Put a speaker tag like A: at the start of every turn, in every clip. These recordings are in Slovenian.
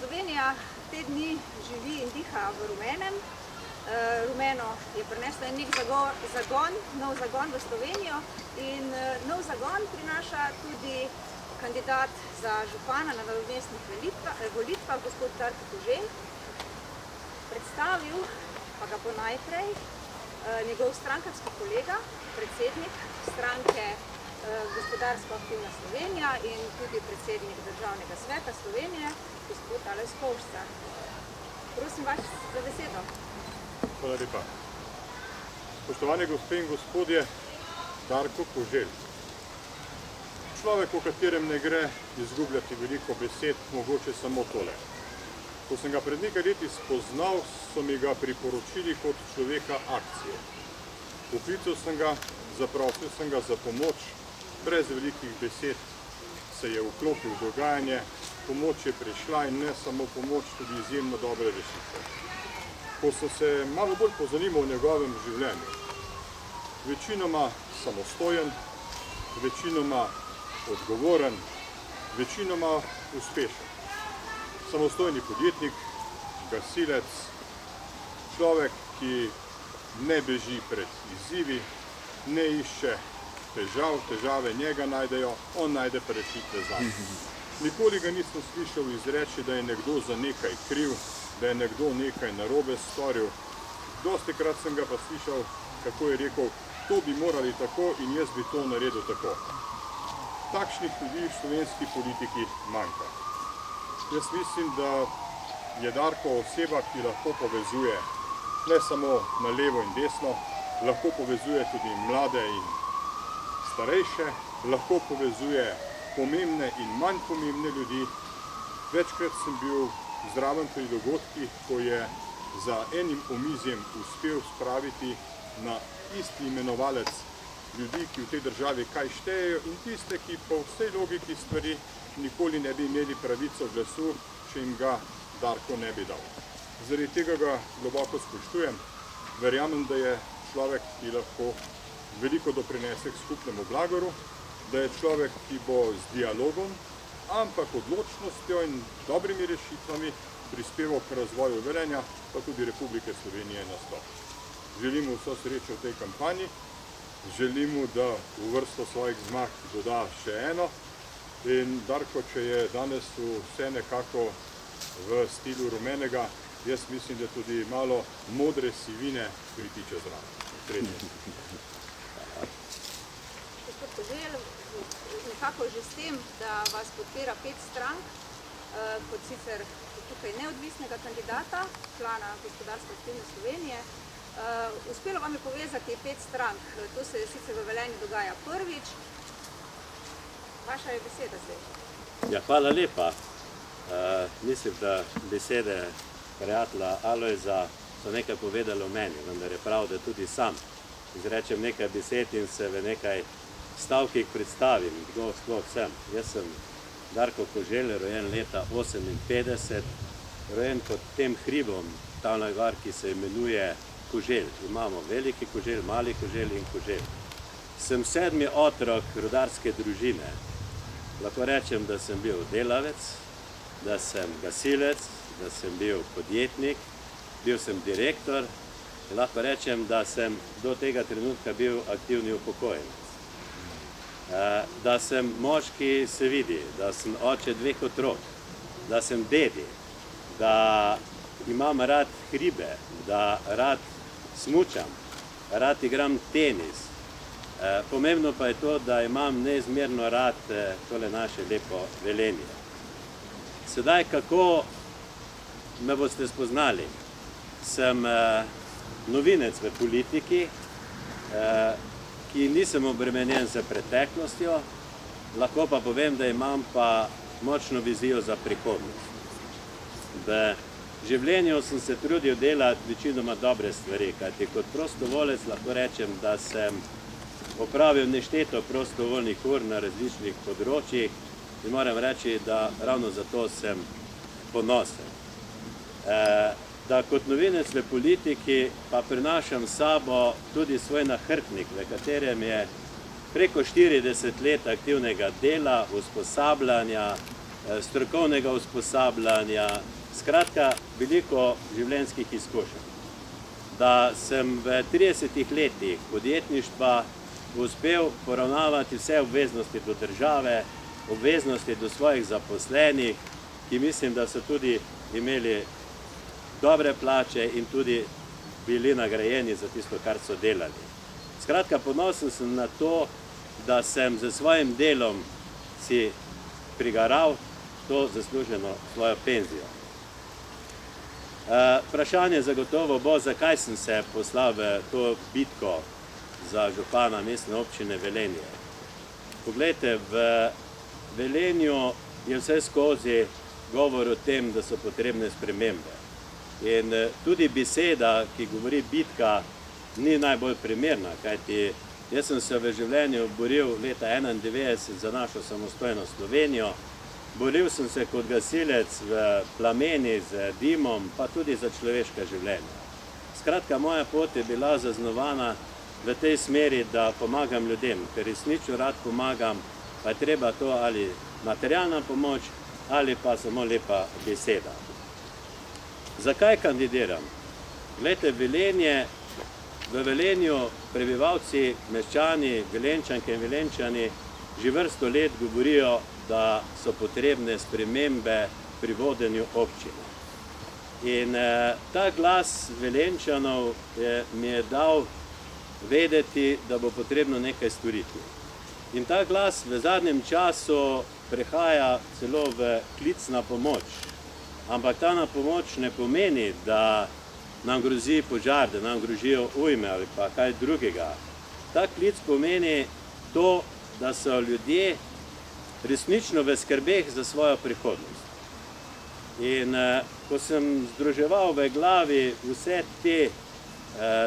A: Slovenija te dni živi in diha v rumenem. Rumeno je prineslo nek zagon, nov zagon v Slovenijo in nov zagon prinaša tudi kandidat za župana na nadomestnih volitvah, gospod Darko Koželj. Predstavil pa ga bo najprej njegov strankarski kolega, predsednik stranke Gospodarsko aktivna Slovenija in tudi predsednik Državnega sveta Slovenije, gospod Alojz Kovšca. Prosim vas za besedo.
B: Hvala lepa. Spoštovane gospe in gospodje, Darko Koželj. Človek, o katerem ne gre izgubljati veliko besed, mogoče samo tole. Ko sem ga pred nekaj leti spoznal, so mi ga priporočili kot človeka akcije. Poklical sem ga, zaprosil sem ga za pomoč, brez velikih besed se je vklopil v dogajanje, pomoč je prišla in ne samo pomoč, tudi izjemno dobre rešitve. Ko sem se malo bolj pozanimal o njegovem življenju, večinoma samostojen, večinoma odgovoren, večinoma uspešen. Samostojni podjetnik, gasilec, človek, ki ne beži pred izzivi, ne išče težav, težave njega najdejo, on najde pa rešitve zanje. Nikoli ga nisem slišal izreči, da je nekdo za nekaj kriv, da je nekdo nekaj narobe storil. Dostikrat sem ga pa slišal, kako je rekel, to bi morali tako in jaz bi to naredil tako. Takšnih ljudi v slovenski politiki manjka. Jaz mislim, da je Darko oseba, ki lahko povezuje ne samo na levo in desno, lahko povezuje tudi mlade in starejše, lahko povezuje pomembne in manj pomembne ljudi. Večkrat sem bil zraven pri dogodkih, ko je za enim omizjem uspel spraviti na isti imenovalec ljudi, ki v tej državi kaj štejejo in tiste, ki po vsej logiki stvari nikoli ne bi imeli pravico glasu, če jim ga Darko ne bi dal. Zaradi tega ga globoko spoštujem. Verjamem, da je človek, ki lahko veliko doprinese k skupnemu blagoru, da je človek, ki bo z dialogom, ampak odločnostjo in dobrimi rešitvami prispeval k razvoju Velenja, pa tudi Republike Slovenije nasploh. Želim mu vso srečo v tej kampanji, želim mu, da v vrsto svojih zmag doda še eno. In Darko, če je danes vse nekako v stilu rumenega, jaz mislim, da tudi malo modre sivine pritiče zraven.
A: Gospod Koželj, nekako že s tem, da vas podpira 5 strank, kot sicer tukaj neodvisnega kandidata, člana Gospodarsko aktivne Slovenije, uspelo vam je povezati 5 strank. To se sicer v Velenju dogaja prvič. Vaša je beseda zdaj.
C: Ja, hvala lepa. Mislim, da besede prijatelja Alojza so nekaj povedali o meni, vendar je prav, da tudi sam izrečem nekaj besed in se v nekaj stavkih predstavim, kdo sploh sem. Jaz sem Darko Koželj, rojen leta 1958, rojen pod tem hribom tamle gor, ki se imenuje Koželj. Imamo veliki Koželj, mali Koželj in Koželj. Sem 7. otrok rudarske družine. Lahko rečem, da sem bil delavec, da sem gasilec, da sem bil podjetnik, bil sem direktor in lahko rečem, da sem do tega trenutka bil aktivni upokojenec. Da sem mož, ki se vidi, da sem oče 2 otrok, da sem dedi, da imam rad hribe, da rad smučam, rad igram tenis. Pomembno pa je to, da imam neizmerno rad tole naše lepo Velenje. Sedaj, kako me boste spoznali? Sem novinec v politiki, ki nisem obremenjen z preteklostjo, lahko pa povem, da imam pa močno vizijo za prihodnost. V življenju sem se trudil delati večinoma dobre stvari, kajti kot prostovoljec lahko rečem, da sem opravil nešteto prostovoljnih ur na različnih področjih in moram reči, da ravno zato sem ponosen. Da kot novinec v politiki pa prinašam s sabo tudi svoj nahrbtnik, v katerem je preko 40 let aktivnega dela, usposabljanja, strokovnega usposabljanja, skratka veliko življenjskih izkušenj. Da sem v 30 letih podjetništva uspel poravnavati vse obveznosti do države, obveznosti do svojih zaposlenih, ki mislim, da so tudi imeli dobre plače in tudi bili nagrajeni za tisto, kar so delali. Skratka, ponosen sem na to, da sem z svojim delom si prigaral to zasluženo svojo penzijo. Vprašanje zagotovo bo, zakaj sem se poslal v to bitko za župana mestne občine Velenje. Poglejte, v Velenju je vse skozi govor o tem, da so potrebne spremembe. In tudi beseda, ki govori bitka, ni najbolj primerna, kajti jaz sem se v življenju boril leta 1991 za našo samostojno Slovenijo, boril sem se kot gasilec v plameni z dimom, pa tudi za človeška življenja. Skratka, moja pot je bila zaznovana v tej smeri, da pomagam ljudem, ker resnično rad pomagam, pa je treba to ali materialna pomoč, ali pa samo lepa beseda. Zakaj kandidiram? Glejte, v Velenju prebivalci, meščani, Velenjčanke in Velenjčani že vrsto let govorijo, da so potrebne spremembe pri vodenju občine. In ta glas Velenjčanov mi je dal vedeti, da bo potrebno nekaj storiti. In ta glas v zadnjem času prehaja celo v klic na pomoč. Ampak ta na pomoč ne pomeni, da nam grozi požar, da nam grozijo ujme ali pa kaj drugega. Ta klic pomeni to, da so ljudje resnično v skrbeh za svojo prihodnost. In ko sem združeval v glavi vse te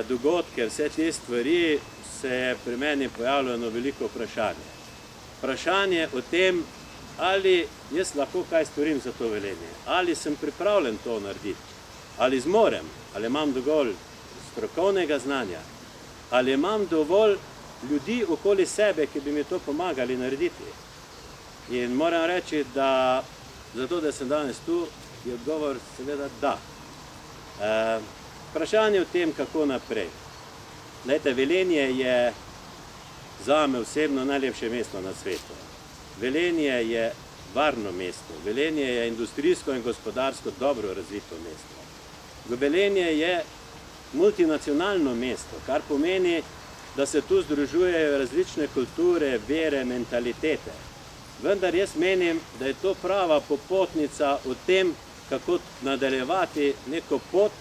C: dogodke, vse te stvari, se je pri meni pojavljeno veliko vprašanje. Vprašanje o tem, ali jaz lahko kaj storim za to Velenje, ali sem pripravljen to narediti, ali zmorem, ali imam dovolj strokovnega znanja, ali imam dovolj ljudi okoli sebe, ki bi mi to pomagali narediti. In moram reči, da zato, da sem danes tu, je odgovor seveda da. Vprašanje o tem, kako naprej. Glejte, Velenje je zame osebno najlepše mesto na svetu. Velenje je varno mesto, Velenje je industrijsko in gospodarsko dobro razvito mesto. Velenje je multinacionalno mesto, kar pomeni, da se tu združujejo različne kulture, vere, mentalitete. Vendar jaz menim, da je to prava popotnica o tem, kako nadaljevati neko pot,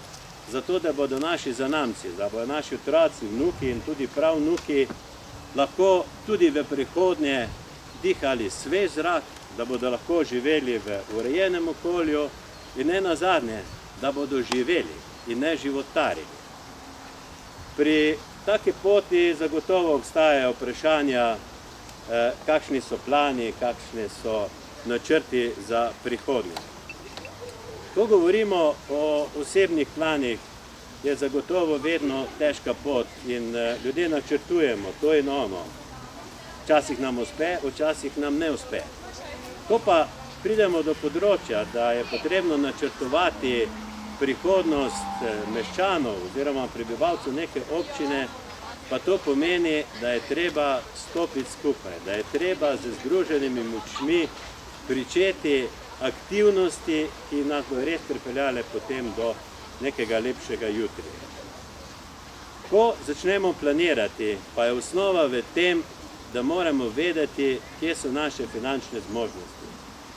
C: zato da bodo naši zanamci, da bodo naši otroci, vnuki in tudi pravnuki lahko tudi v prihodnje dihali svež zrak, da bodo lahko živeli v urejenem okolju in ne nazadnje, da bodo živeli in ne životarili. Pri taki poti zagotovo obstajajo vprašanja, kakšni so plani, kakšni so načrti za prihodnje. Ko govorimo o osebnih planih, je zagotovo vedno težka pot in ljudje načrtujemo to in ono. Včasih nam uspe, včasih nam ne uspe. Ko pa pridemo do področja, da je potrebno načrtovati prihodnost meščanov oziroma prebivalcev neke občine, pa to pomeni, da je treba stopiti skupaj, da je treba z združenimi močmi pričeti aktivnosti, ki nas bo res pripeljale potem do nekega lepšega jutri. Ko začnemo planirati, pa je osnova v tem, da moramo vedeti, kje so naše finančne zmožnosti.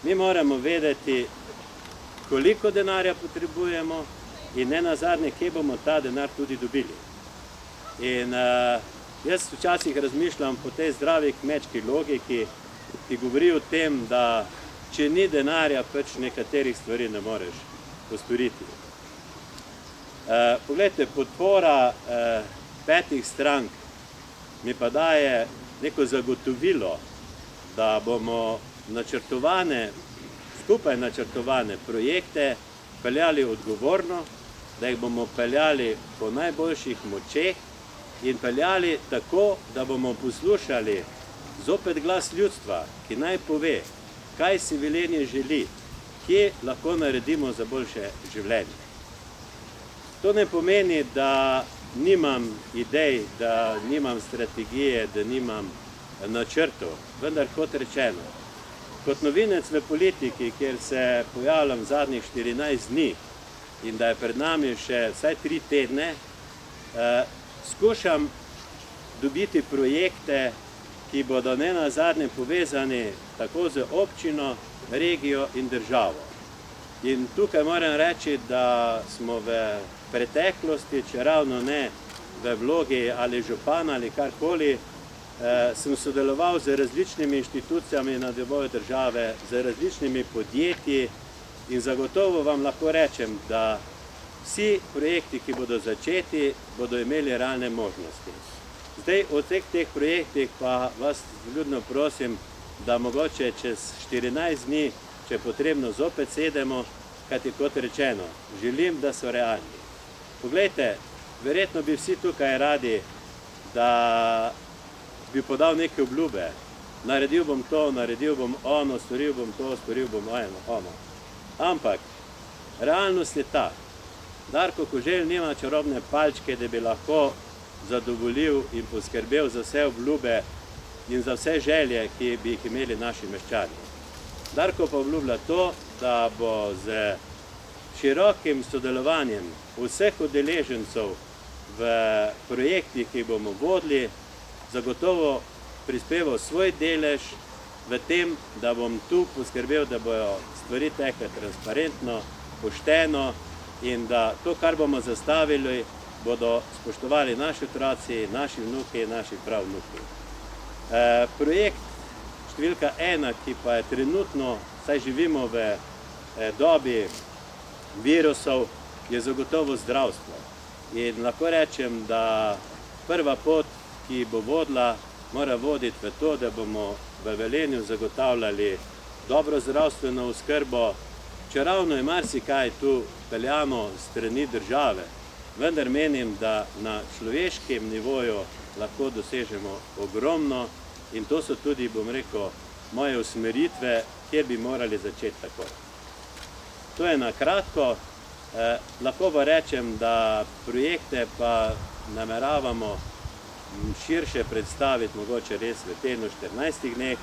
C: Mi moramo vedeti, koliko denarja potrebujemo in ne nazadnje, kje bomo ta denar tudi dobili. In jaz včasih razmišljam po tej zdravi kmečki logiki, ki govori o tem, da če ni denarja, pač nekaterih stvari ne moreš postoriti. Poglejte, podpora 5 strank mi pa daje neko zagotovilo, da bomo skupaj načrtovane projekte peljali odgovorno, da jih bomo peljali po najboljših močeh in peljali tako, da bomo poslušali zopet glas ljudstva, ki naj pove, kaj si Velenje želi, kje lahko naredimo za boljše življenje. To ne pomeni, da nimam idej, da nimam strategije, da nimam načrtov, vendar kot rečeno, kot novinec v politiki, kjer se pojavljam zadnjih 14 dni in da je pred nami še vsaj 3 tedne, skušam dobiti projekte, ki bodo nenazadnje povezani tako z občino, regijo in državo. In tukaj moram reči, da smo v preteklosti, če ravno ne v vlogi ali župana ali karkoli, sem sodeloval z različnimi inštitucijami na nivoju države, z različnimi podjetji in zagotovo vam lahko rečem, da vsi projekti, ki bodo začeti, bodo imeli realne možnosti. Zdaj, od teh projektih pa vas vljudno prosim, da mogoče čez 14 dni, če je potrebno, zopet sedemo, kajti kot rečeno, želim, da so realni. Poglejte, verjetno bi vsi tukaj radi, da bi podal neke obljube. Naredil bom to, naredil bom ono, storil bom to, storil bom ono. Ampak, realnost je ta. Darko Koželj nima čarobne palčke, da bi lahko zadovoljil in poskrbel za vse obljube in za vse želje, ki bi jih imeli naši meščani. Darko pa obljublja to, da bo z širokim sodelovanjem vseh udeležencev v projektih, ki bomo vodili, zagotovo prispeval svoj delež v tem, da bom tu poskrbel, da bojo stvari tekle transparentno, pošteno in da to, kar bomo zastavili, bodo spoštovali naši otroci, naši vnuki, naši pravnuki. Projekt številka 1, ki pa je trenutno, saj živimo v dobi virusov, je zagotovo zdravstvo. In lahko rečem, da prva pot, ki bo vodila, mora voditi v to, da bomo v Velenju zagotavljali dobro zdravstveno oskrbo, čeravno je marsikaj tu peljano s strani države, vendar menim, da na človeškem nivoju lahko dosežemo ogromno in to so tudi, bom rekel, moje usmeritve, kjer bi morali začeti tako. To je na kratko. Lahko pa rečem, da projekte pa nameravamo širše predstaviti, mogoče res v tednu 14 dneh,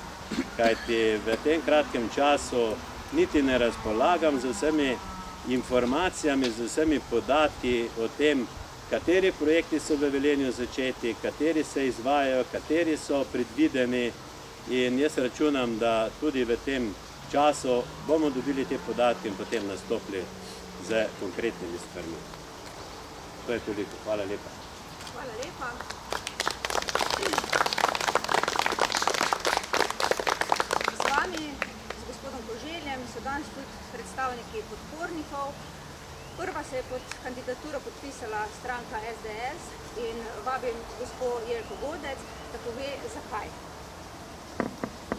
C: kajti v tem kratkem času niti ne razpolagam z vsemi informacijami, z vsemi podatki o tem, kateri projekti so v Velenju začeti, kateri se izvajajo, kateri so predvideni in jaz računam, da tudi v tem času bomo dobili te podatke in potem nastopili z konkretnimi stvarmi. To je toliko. Hvala lepa.
A: Hvala lepa. Z vami, z gospodom Koželjem, so danes tudi predstavniki podpornikov. Prva se je pod kandidaturo podpisala stranka SDS in vabim gospod Jelko Godec, da pove zakaj.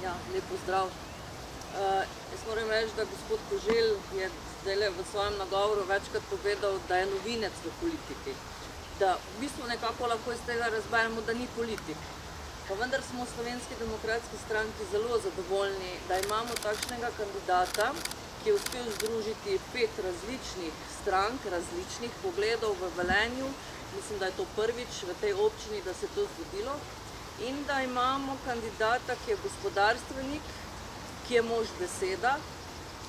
D: Ja, lep pozdrav. Jaz moram reči, da gospod Koželj je zdaj v svojem nagovoru večkrat povedal, da je novinec v politiki. Da v bistvu nekako lahko iz tega razberemo, da ni politik. Pa vendar smo v Slovenski demokratski stranki zelo zadovoljni, da imamo takšnega kandidata, ki je uspel združiti 5 različnih strank, različnih pogledov v Velenju. Mislim, da je to prvič v tej občini, da se je to zgodilo. In da imamo kandidata, ki je gospodarstvenik, ki je mož beseda,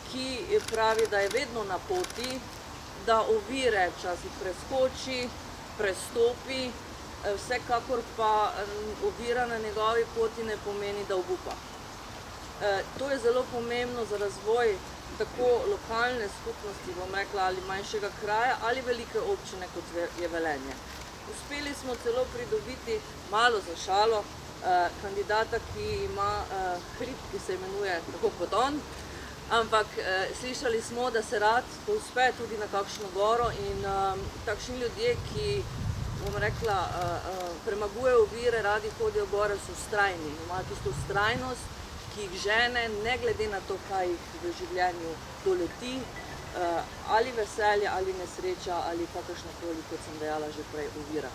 D: ki pravi, da je vedno na poti, da ovire včasih preskoči, prestopi, vsekakor pa ovira na njegovi poti ne pomeni, da obupa. To je zelo pomembno za razvoj tako lokalne skupnosti, bom rekla, ali manjšega kraja, ali velike občine, kot je Velenje. Uspeli smo celo pridobiti, malo za šalo, kandidata, ki ima hrib, ki se imenuje tako kot on, ampak slišali smo, da se rad uspe tudi na kakšno goro in takšni ljudje, ki, bom rekla, premagujejo ovire, radi hodijo gore, so vztrajni, imajo tisto vztrajnost, ki jih žene, ne glede na to, kaj jih v življenju doleti, ali veselje, ali nesreča, ali kakršnakoli, kot sem dejala že prej, ovira.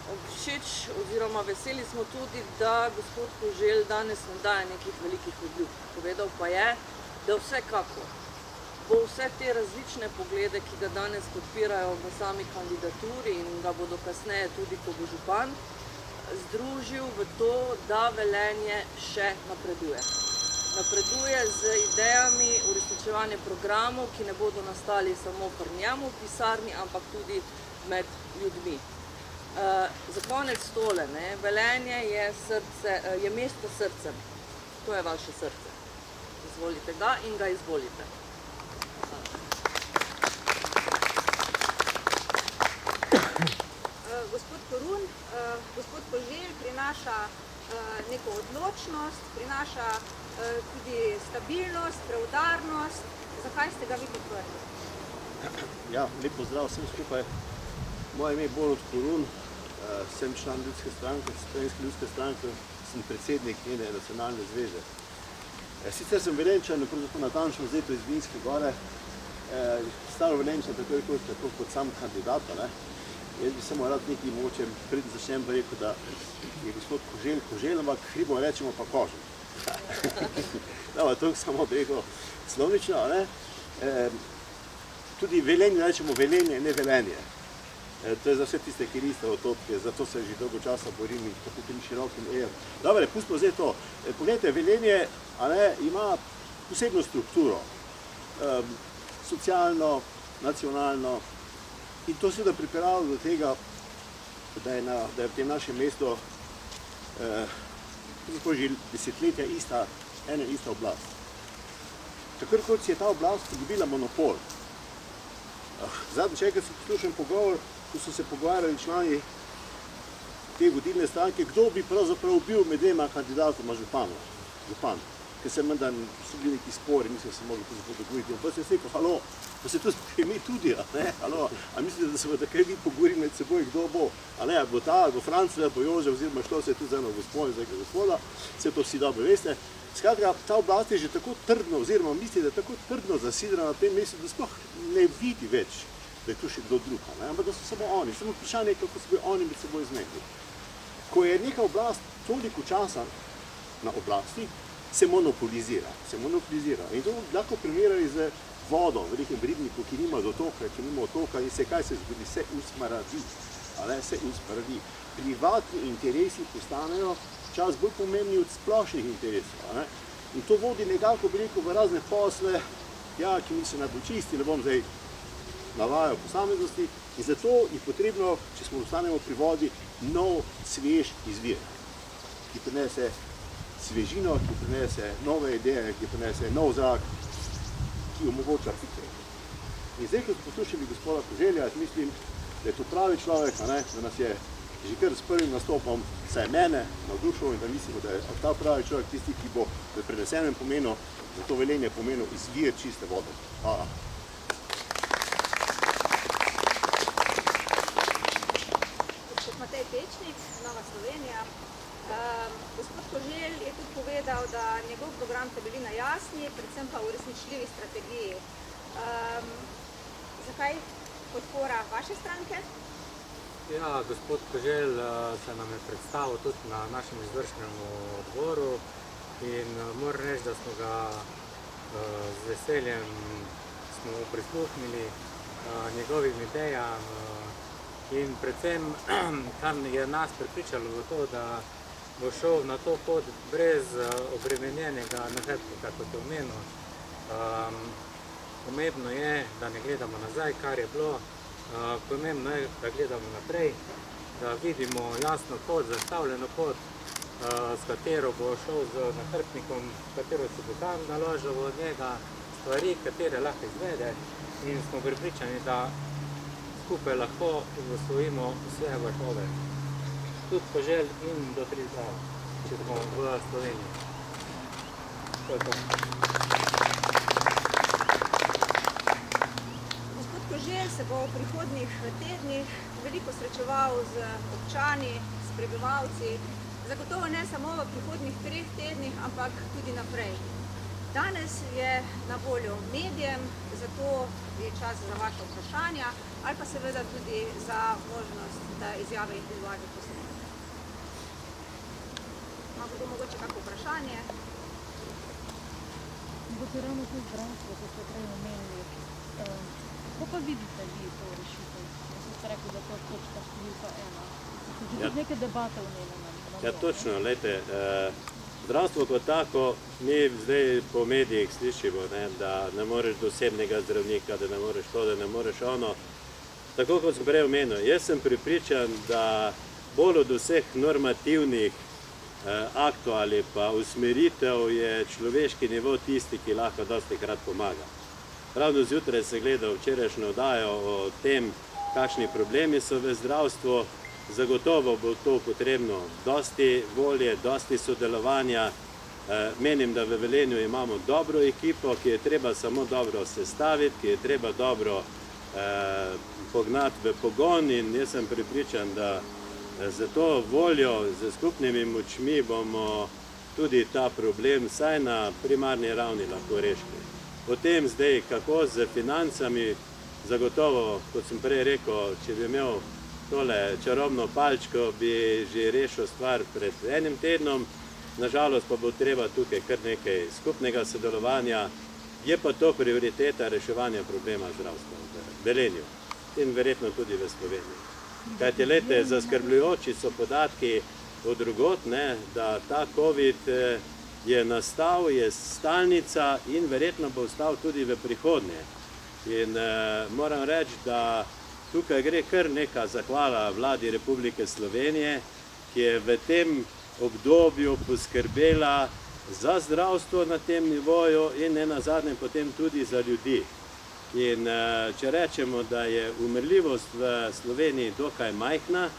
D: Všeč oziroma veseli smo tudi, da gospod Koželj danes ne daje nekih velikih obljub. Povedal pa je, da vsekakor bo vse te različne poglede, ki ga danes podpirajo v sami kandidaturi in ga bodo kasneje tudi, ko bo župan, združil v to, da Velenje še napreduje. Napreduje z idejami uresničevanja programov, ki ne bodo nastali samo pri njemu v pisarni, ampak tudi med ljudmi. Za konec tole, Velenje je mesto s srcem. To je vaše srce. Izvolite ga in ga izvolite.
A: Gospod Korun, gospod Koželj prinaša neko odločnost, prinaša tudi stabilnost, preudarnost. Zakaj ste ga vi podprli?
E: Ja, lep pozdrav vsem skupaj. Moje ime je Borut Korun, sem član Ljudske stranke, Slovenske ljudske stranke, sem predsednik njene nacionalne zveze. Sicer sem Velenjčan, pravzaprav natančno vzeto iz Vinske gore, staro Velenjčan, tako kot sam kandidat. Jaz bi samo rad nekaj mogoče, preden začnem, pa rekel, da je gospod Koželj, ampak hribom rečemo pa Koželj. To samo bi rekel slovnično, tudi Velenje rečemo Velenje, ne Velenje. To je za vse tiste, ki niste otopke, zato se že dolgo časa borim in tako tem širokim ejem. Dobre, pustimo zdaj to. Poglejte, Velenje ima posebno strukturo, socialno, nacionalno, in to seveda pripeljalo do tega, da je v tem našem mestu že desetletja ena ista oblast. Takrat, kot si je ta oblast dobila monopol. Zadnjič enkrat sem poslušal pogovor, ko so se pogovarjali člani te vodilne stranke, kdo bi pravzaprav bil med dvema kandidatoma župan. Ker se menda so bili neki spori, niso se mogli dogovoriti. In pa sem rekel, halo, pa se tudi mi tudi, halo, a mislite, da se bo takrat vi pogovorili med seboj, kdo bo? A bo ta, bo Franc, bo Jože, oziroma šlo se je tudi za eno gospoda, vse to vsi dobro veste. Skratka, ta oblast je že tako trdno, oziroma misli, da je tako trdno zasidrana na tem mestu, da sploh ne vidi več, da je tu še kdo drug, ampak da so samo oni. Samo vprašanje, kako se bodo oni med seboj zmedli. Ko je neka oblast toliko časa na oblasti, se monopolizira. In to lahko primerjali z vodo v nekem ribniku, ki nima dotoka, in kaj se zgodi, se usmrdi. Privatni interesi postanejo čas bolj pomembni od splošnih interesov. In to vodi nekako, bi rekel, v razne posle, ki niso najbolj čisti, ne bom zdaj navajal posameznosti, in zato je potrebno, če smo ostanemo pri vodi, nov, svež izvir, ki prinese svežino, ki prinese nove ideje, ki prinese nov zrak, ki omogoča fikre. In zdaj, ko smo poslušali gospoda Koželja, jaz mislim, da je to pravi človek, da nas je že kar s prvim nastopom vsaj mene navdušil in da mislimo, da je ta pravi človek tisti, ki bo v prenesenem pomenu, za to Velenje pomenil izvir čiste vode. Hvala.
A: Gospod Matej Pečnik, Nova Slovenija. Gospod Koželj je tudi povedal, da njegov program temelji na jasni, predvsem pa uresničljivi strategiji. Zakaj podpora vaše stranke?
F: Ja, gospod Koželj se nam je predstavil tudi na našem izvršnem odboru in moram reči, da smo ga z veseljem prisluhnili njegovim idejam in predvsem, kar je nas prepričalo v to, da bo šel na to pot brez obremenjenega nahrbtnika, kot je omenil. Pomembno je, da ne gledamo nazaj, kar je bilo. Pomembno je, da gledamo naprej, da vidimo jasno pot, zastavljeno pot, s katero bo šel z nahrbtnikom, s katero se bo tam naložil od njega stvari, katere lahko izvede in smo prepričani, da skupaj lahko osvojimo vse vrhove. Tudi Koželj in do 3 zdrav, če smo v Sloveniji. To je to.
A: Koželj se bo v prihodnjih tednih veliko srečeval z občani, s prebivalci, zagotovo ne samo v prihodnjih 3 tednih, ampak tudi naprej. Danes je na voljo medijem, zato je čas za vaše vprašanja ali pa seveda tudi za možnost, da izjave individualno posnemete. Ima kdo mogoče kakšno vprašanje?
G: Mogoče ravno to zdravstvo, ko ste prej omenili. Kako pa vidite vi to rešitev? Jaz ste rekli, da to je točka številka 1. Že neke debate vneli na
C: Ja, točno, glejte, zdravstvo kot tako, mi zdaj po medijih slišimo, ne, da ne moreš do osebnega zdravnika, da ne moreš to, da ne moreš ono. Tako kot sem prej omenil, jaz sem prepričan, da bolj od vseh normativnih aktov ali pa usmeritev je človeški nivo tisti, ki lahko dosti krat pomaga. Ravno zjutraj sem gledal včerajšnjo oddajo o tem, kakšni problemi so v zdravstvu. Zagotovo bo to potrebno dosti volje, dosti sodelovanja. Menim, da v Velenju imamo dobro ekipo, ki je treba samo dobro sestaviti, ki je treba dobro pognati v pogon in jaz sem prepričan, da za to voljo, z skupnimi močmi bomo tudi ta problem vsaj na primarni ravni lahko rešili. Potem zdaj, kako z financami, zagotovo, kot sem prej rekel, če bi imel tole čarobno palčko, bi že rešil stvar pred enim tednom. Nažalost pa bo treba tukaj kar nekaj skupnega sodelovanja. Je pa to prioriteta reševanja problema zdravstva v Velenju in verjetno tudi v Sloveniji. Kajti, lejte, zaskrbljujoči so podatki od drugod, ne, da ta COVID je nastal, je stalnica in verjetno bo ostal tudi v prihodnje. In moram reči, da tukaj gre kar neka zahvala vladi Republike Slovenije, ki je v tem obdobju poskrbela za zdravstvo na tem nivoju in nenazadnje potem tudi za ljudi. In če rečemo, da je umrljivost v Sloveniji dokaj majhna,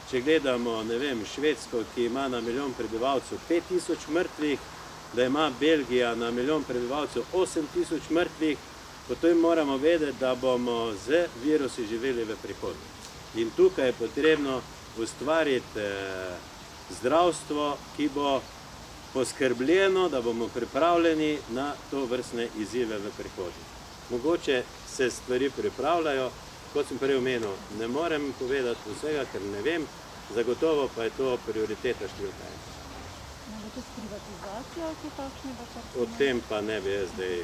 C: če gledamo, ne vem, Švedsko, ki ima na milijon prebivalcev 5000 mrtvih, da ima Belgija na milijon prebivalcev 8000 mrtvih, potem moramo vedeti, da bomo z virusi živeli v prihodnje. In tukaj je potrebno ustvariti zdravstvo, ki bo poskrbljeno, da bomo pripravljeni na to vrstne izzive v prihodnje. Mogoče se stvari pripravljajo, kot sem prej omenil, ne morem povedati vsega, ker ne vem, zagotovo pa je to prioriteta številka 1.
G: Mogoče s privatizacijo kaj takšnega?
C: O tem pa ne bi jaz zdaj.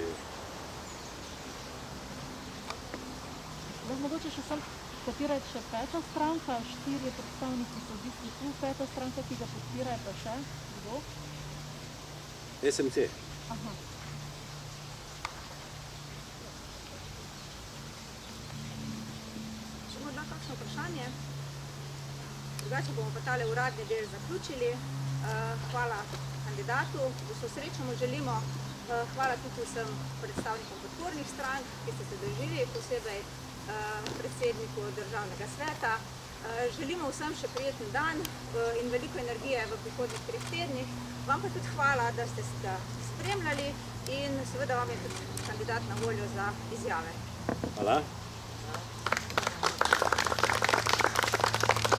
G: Mogoče še sam, katera je še peta stranka, 4 predstavniki so v bistvu tu, peta stranka, ki ga podpira, je pa še kdo?
C: SMC.
G: Aha.
A: Če morda kakšno vprašanje? Drugače bomo pa tale uradni del zaključili. Hvala kandidatu, vso srečo mu želimo. Hvala tudi vsem predstavnikom podpornih strank, ki ste se držili, posebej predsedniku Državnega sveta. Želimo vsem še prijeten dan in veliko energije v prihodnjih 3 tednih. Vam pa tudi hvala, da ste ga spremljali in seveda vam je tudi kandidat na voljo za izjave.
C: Hvala.